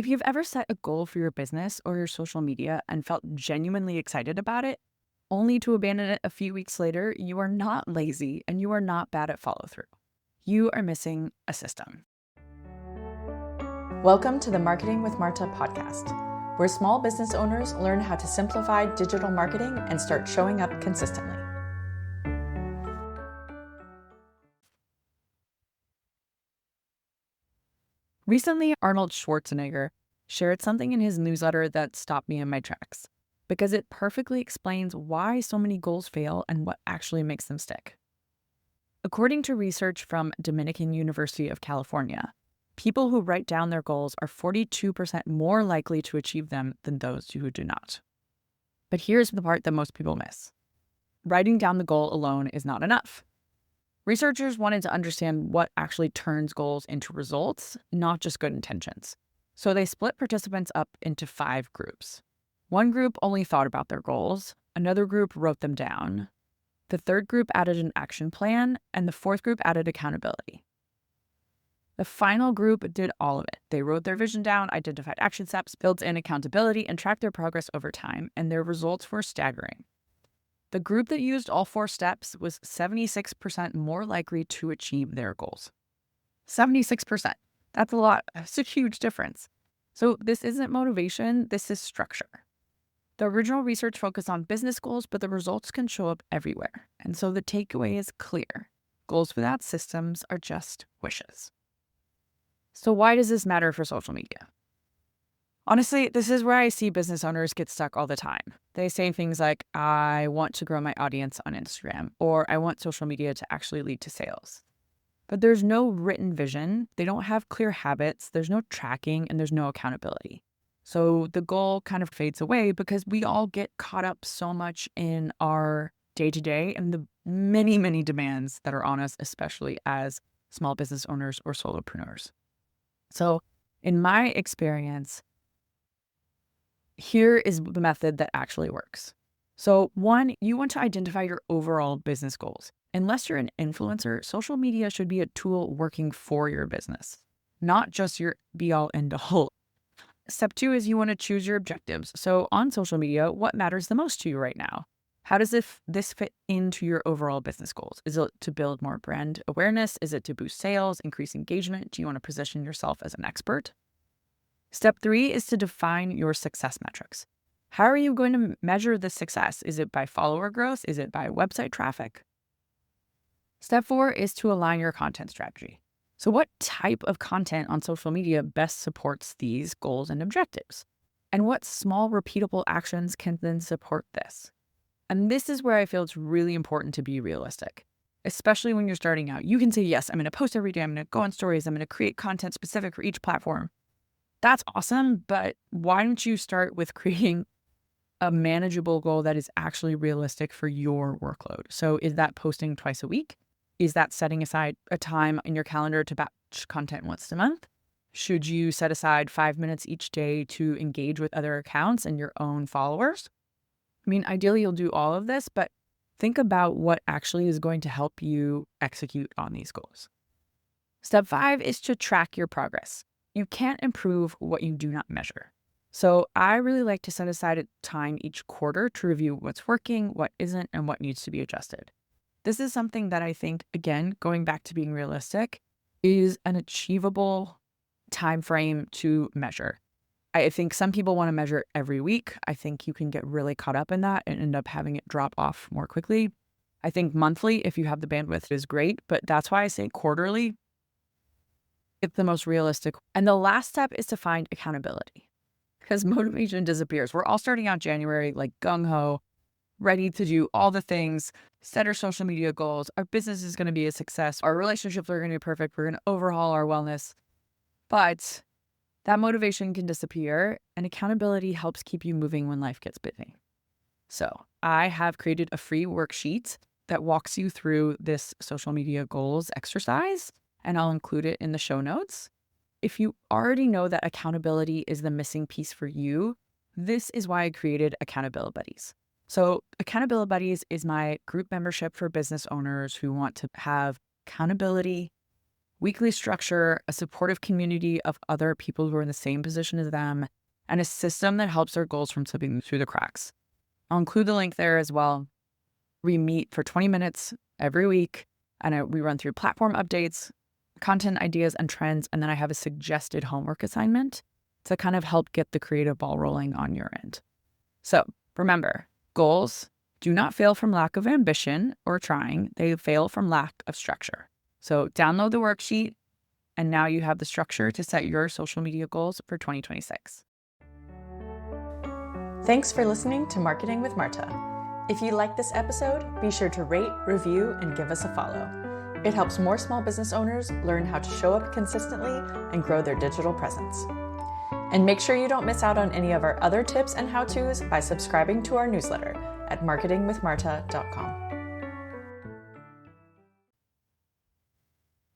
If you've ever set a goal for your business or your social media and felt genuinely excited about it, only to abandon it a few weeks later, you are not lazy and you are not bad at follow through. You are missing a system. Welcome to the Marketing with Marta podcast, where small business owners learn how to simplify digital marketing and start showing up consistently. Recently, Arnold Schwarzenegger shared something in his newsletter that stopped me in my tracks because it perfectly explains why so many goals fail and what actually makes them stick. According to research from Dominican University of California, people who write down their goals are 42% more likely to achieve them than those who do not. But here's the part that most people miss. Writing down the goal alone is not enough. Researchers wanted to understand what actually turns goals into results, not just good intentions. So they split participants up into 5 groups. One group only thought about their goals, another group wrote them down, the third group added an action plan, and the fourth group added accountability. The final group did all of it. They wrote their vision down, identified action steps, built in accountability, and tracked their progress over time, and their results were staggering. The group that used all 4 steps was 76% more likely to achieve their goals. 76%. That's a lot. That's a huge difference. So this isn't motivation, this is structure. The original research focused on business goals, but the results can show up everywhere. And so the takeaway is clear. Goals without systems are just wishes. So why does this matter for social media? Honestly, this is where I see business owners get stuck all the time. They say things like, I want to grow my audience on Instagram, or I want social media to actually lead to sales. But there's no written vision, they don't have clear habits, there's no tracking, and there's no accountability. So the goal kind of fades away because we all get caught up so much in our day-to-day and the many, many demands that are on us, especially as small business owners or solopreneurs. So in my experience, here is the method that actually works. So 1, you want to identify your overall business goals. Unless you're an influencer, social media should be a tool working for your business, not just your be-all end-all. Step 2 is you want to choose your objectives. So on social media, what matters the most to you right now? How does this fit into your overall business goals? Is it to build more brand awareness? Is it to boost sales, increase engagement? Do you want to position yourself as an expert? Step 3 is to define your success metrics. How are you going to measure this success? Is it by follower growth? Is it by website traffic? Step 4 is to align your content strategy. So what type of content on social media best supports these goals and objectives? And what small repeatable actions can then support this? And this is where I feel it's really important to be realistic, especially when you're starting out. You can say, yes, I'm going to post every day. I'm going to go on stories. I'm going to create content specific for each platform. That's awesome, but why don't you start with creating a manageable goal that is actually realistic for your workload? So is that posting twice a week? Is that setting aside a time in your calendar to batch content once a month? Should you set aside 5 minutes each day to engage with other accounts and your own followers? I mean, ideally, you'll do all of this, but think about what actually is going to help you execute on these goals. Step 5 is to track your progress. You can't improve what you do not measure. So I really like to set aside a time each quarter to review what's working, what isn't, and what needs to be adjusted. This is something that I think, again, going back to being realistic, is an achievable time frame to measure. I think some people want to measure every week. I think you can get really caught up in that and end up having it drop off more quickly. I think monthly, if you have the bandwidth, is great, but that's why I say quarterly. It's the most realistic. And the last step is to find accountability because motivation disappears. We're all starting out January like gung-ho, ready to do all the things, set our social media goals. Our business is going to be a success. Our relationships are going to be perfect. We're going to overhaul our wellness. But that motivation can disappear and accountability helps keep you moving when life gets busy. So I have created a free worksheet that walks you through this social media goals exercise, and I'll include it in the show notes. If you already know that accountability is the missing piece for you, this is why I created Accountability Buddies. So Accountability Buddies is my group membership for business owners who want to have accountability weekly structure, a supportive community of other people who are in the same position as them, and a system that helps their goals from slipping through the cracks. I'll include the link there as well. We meet for 20 minutes every week, and we run through platform updates, content ideas and trends, and then I have a suggested homework assignment to kind of help get the creative ball rolling on your end. So remember, goals do not fail from lack of ambition or trying. They fail from lack of structure. So download the worksheet, and now you have the structure to set your social media goals for 2026. Thanks for listening to Marketing with Marta. If you like this episode, be sure to rate, review, and give us a follow. It helps more small business owners learn how to show up consistently and grow their digital presence. And make sure you don't miss out on any of our other tips and how-tos by subscribing to our newsletter at marketingwithmarta.com.